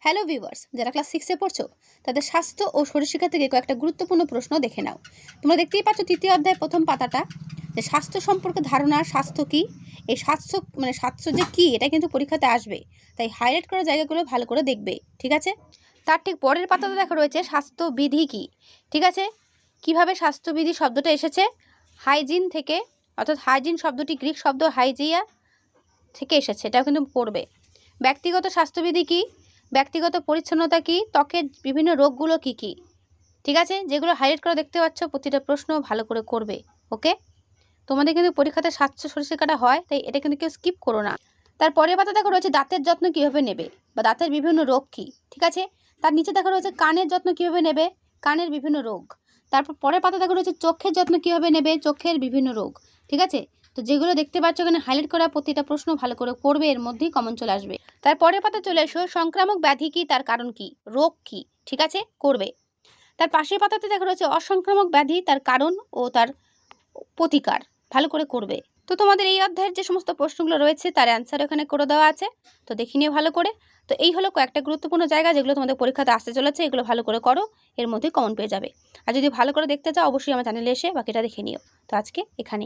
Hello viewers, যারা class 6-এ পড়ছো তাদের স্বাস্থ্য ও শরীরশিক্ষা থেকে কয়েকটা গুরুত্বপূর্ণ প্রশ্ন দেখে নাও। তোমরা দেখতেই পাচ্ছ তৃতীয় অধ্যায় প্রথম পাতাটা, যে স্বাস্থ্য সম্পর্কে ধারণা, স্বাস্থ্য কী, এই স্বাস্থ্য যে কী এটা কিন্তু পরীক্ষাতে আসবে, তাই হাইলাইট করা জায়গাগুলো ভালো করে দেখবে, ঠিক আছে? তার ঠিক পরের পাতাতে দেখা রয়েছে স্বাস্থ্যবিধি কী, ঠিক আছে? কিভাবে স্বাস্থ্যবিধি শব্দটা এসেছে? হাইজিন থেকে, অর্থাৎ হাইজিন শব্দটি গ্রিক শব্দ হাইজিয়া থেকে এসেছে, এটাও কিন্তু পড়বে। ব্যক্তিগত স্বাস্থ্যবিধি কী? ব্যক্তিগত পরিচ্ছন্নতা কী? ত্বকের বিভিন্ন রোগগুলো কী কী, ঠিক আছে? যেগুলো হাইলাইট করে দেখতে পাচ্ছ, প্রতিটা প্রশ্ন ভালো করে করবে, ওকে? তোমাদের কিন্তু পরীক্ষাতে স্বাস্থ্য শরীরশিক্ষাটা হয়, তাই এটা কিন্তু কেউ স্কিপ করো না। তারপরের পাতা দেখা রয়েছে দাঁতের যত্ন কীভাবে নেবে, বা দাঁতের বিভিন্ন রোগ কী, ঠিক আছে? তার নিচে দেখা রয়েছে কানের যত্ন কীভাবে নেবে, কানের বিভিন্ন রোগ। তারপর পরের পাতা দেখা রয়েছে চোখের যত্ন কীভাবে নেবে, চোখের বিভিন্ন রোগ, ঠিক আছে? তো যেগুলো দেখতে পাচ্ছ এখানে হাইলাইট করা, প্রতিটা প্রশ্ন ভালো করে করবে, এর মধ্যেই কমন চলে আসবে। তারপরের পাতা চলে এসো সংক্রামক ব্যাধি কী, তার কারণ কী, রোগ কী, ঠিক আছে? করবে। তার পাশের পাতাতে দেখা রয়েছে অসংক্রামক ব্যাধি, তার কারণ ও তার প্রতিকার, ভালো করে করবে। তো তোমাদের এই অধ্যায়ের যে সমস্ত প্রশ্নগুলো রয়েছে তার অ্যান্সার এখানে করে দেওয়া আছে, তো দেখে নিও ভালো করে। তো এই হলো কয়েকটা গুরুত্বপূর্ণ জায়গা যেগুলো তোমাদের পরীক্ষাতে আসতে চলেছে, এগুলো ভালো করে করো, এর মধ্যেই কমন পেয়ে যাবে। আর যদি ভালো করে দেখতে চাও অবশ্যই আমার চ্যানেলে এসে বাকিটা দেখে নিও। তো আজকে এখানেই।